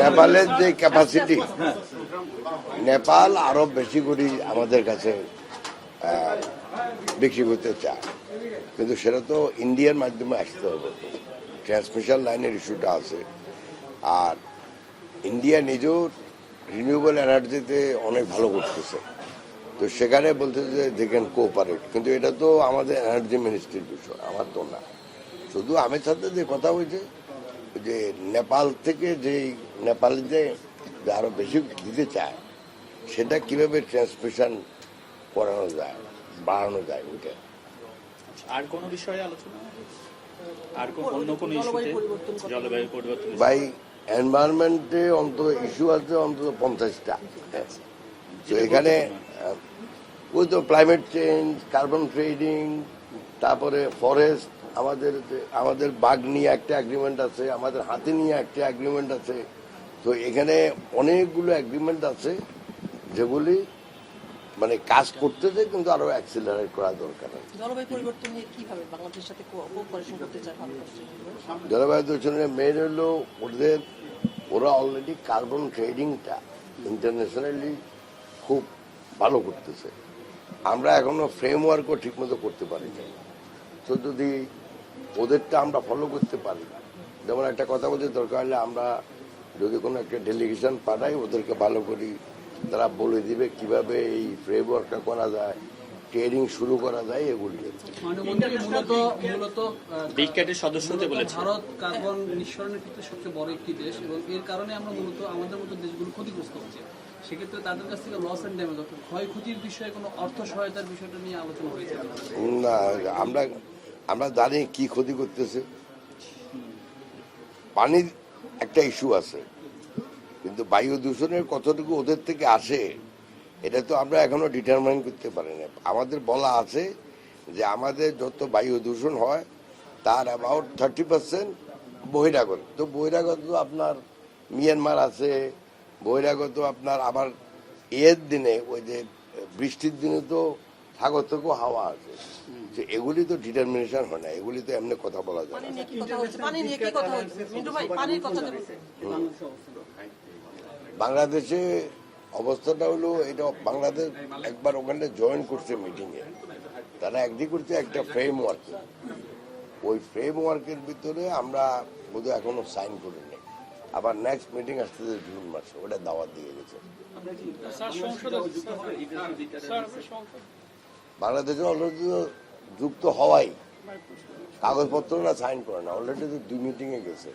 নেপালের যে ক্যাপাসিটি, নেপাল আরো বেশি করে আমাদের কাছে বিক্রি করতে চায়, কিন্তু সেটা তো ইন্ডিয়ার মাধ্যমে আসতে হবে। ট্রান্সমিশন লাইনের ইস্যুটা আছে, আর ইন্ডিয়া নিজেও রিনিউয়েবল এনার্জিতে অনেক ভালো করতেছে, তো সেখানে বলতেছে যে দে ক্যান কোঅপারেট, কিন্তু এটা তো আমাদের এনার্জি মিনিস্ট্রির বিষয়, আমার তো না। শুধু আমের সাথে যে কথা হয়েছে যে নেপাল থেকে যে নেপাল যে আরো বেশি দিতে চায়, সেটা কিভাবে ট্রান্সমিশন করানো যায়, বাড়ানো যায় ওইটা। আর কোন বিষয়ে আলোচনা, আর অন্য কোন ইস্যুতে? জলবায়ু পরিবর্তন ভাই, এনভায়রনমেন্টে অন্তত ইস্যু আছে অন্তত 50টা। তো এখানে ওই তো ক্লাইমেট চেঞ্জ, কার্বন ট্রেডিং, তারপরে ফরেস্ট, আমাদের বাঘ নিয়ে একটা এগ্রিমেন্ট আছে, আমাদের হাতি নিয়ে একটা এগ্রিমেন্ট আছে। তো এখানে অনেকগুলো এগ্রিমেন্ট আছে যেগুলি মানে কাজ করতেছে, কিন্তু আরো অ্যাক্সিলারেট করা দরকার। জলবায়ু পরিবর্তন নিয়ে কিভাবে বাংলাদেশের সাথে কোঅপারেশন করতে চায় ভারতবর্ষ? জলবায়ু দূষণের মেন হলো ওরা অলরেডি কার্বন ট্রেডিংটা ইন্টারন্যাশনালি খুব ভালো করতেছে। আমরা এখনো ফ্রেমওয়ার্কও ঠিকমতো করতে পারি না। তো যদি ওদেরটা আমরা ফলো করতে পারি, যেমন একটা কথা বলতে দরকার হলে আমরা যদি কোনো একটা ডেলিগেশন পাঠাই, ওদেরকে ভালো করি, তারা বলে দিবে কিভাবে এই ফ্রেমওয়ার্কটা করা যায়, ট্রেডিং শুরু করা যায়, এগুলি। বিগক্যাটের সদস্য হতে বলেছে। ভারত কার্বন নিঃসরণের ক্ষেত্রে সবচেয়ে বড় একটি দেশ, এবং এর কারণে আমরা মূলত আমাদের মতো দেশগুলো ক্ষতিগ্রস্ত হচ্ছে। সেক্ষেত্রে তাদের কাছ থেকে লস এন্ড ড্যামেজ, অর্থাৎ ক্ষয়ক্ষতির বিষয়ে কোনো অর্থ সহায়তার বিষয়টা নিয়ে আলোচনা হয়েছে না, আমরা জানি কি ক্ষতি করতেছে। পানির একটা ইস্যু আছে, কিন্তু বায়ু দূষণের কতটুকু ওদের থেকে আসে এটা তো আমরা এখনো ডিটারমাইন করতে পারি না। আমাদের বলা আছে যে আমাদের যত বায়ু দূষণ হয় তার অ্যাবাউট 30% বহিরাগত। তো বহিরাগত আপনার মিয়ানমার আছে, বহিরাগত আপনার আবার এর দিনে ওই যে বৃষ্টির দিনে তো সাগর থেকেও হাওয়া আছে। যে এগুলি তো ডিটারমিনেশন হয় না, এগুলি তো এমনি কথা বলা যায় না। বাংলাদেশে অবস্থাটা হলো এটা, বাংলাদেশ একবার ওখানে জয়েন করছে মিটিংয়ে, তারা এগ্রি করছে একটা ফ্রেমওয়ার্ক। ওই ফ্রেমওয়ার্কের ভিতরে আমরা বোধহয় এখনো সাইন করিনি। আবার নেক্সট মিটিং আসতেছে জুন মাসে, ওটা দাওয়াত দিয়ে গেছে। বাংলাদেশে অলরেডি যুক্ত হওয়াই, কাগজপত্র না সাইন করে না, অলরেডি তো 2 মিটিংয়ে গেছে।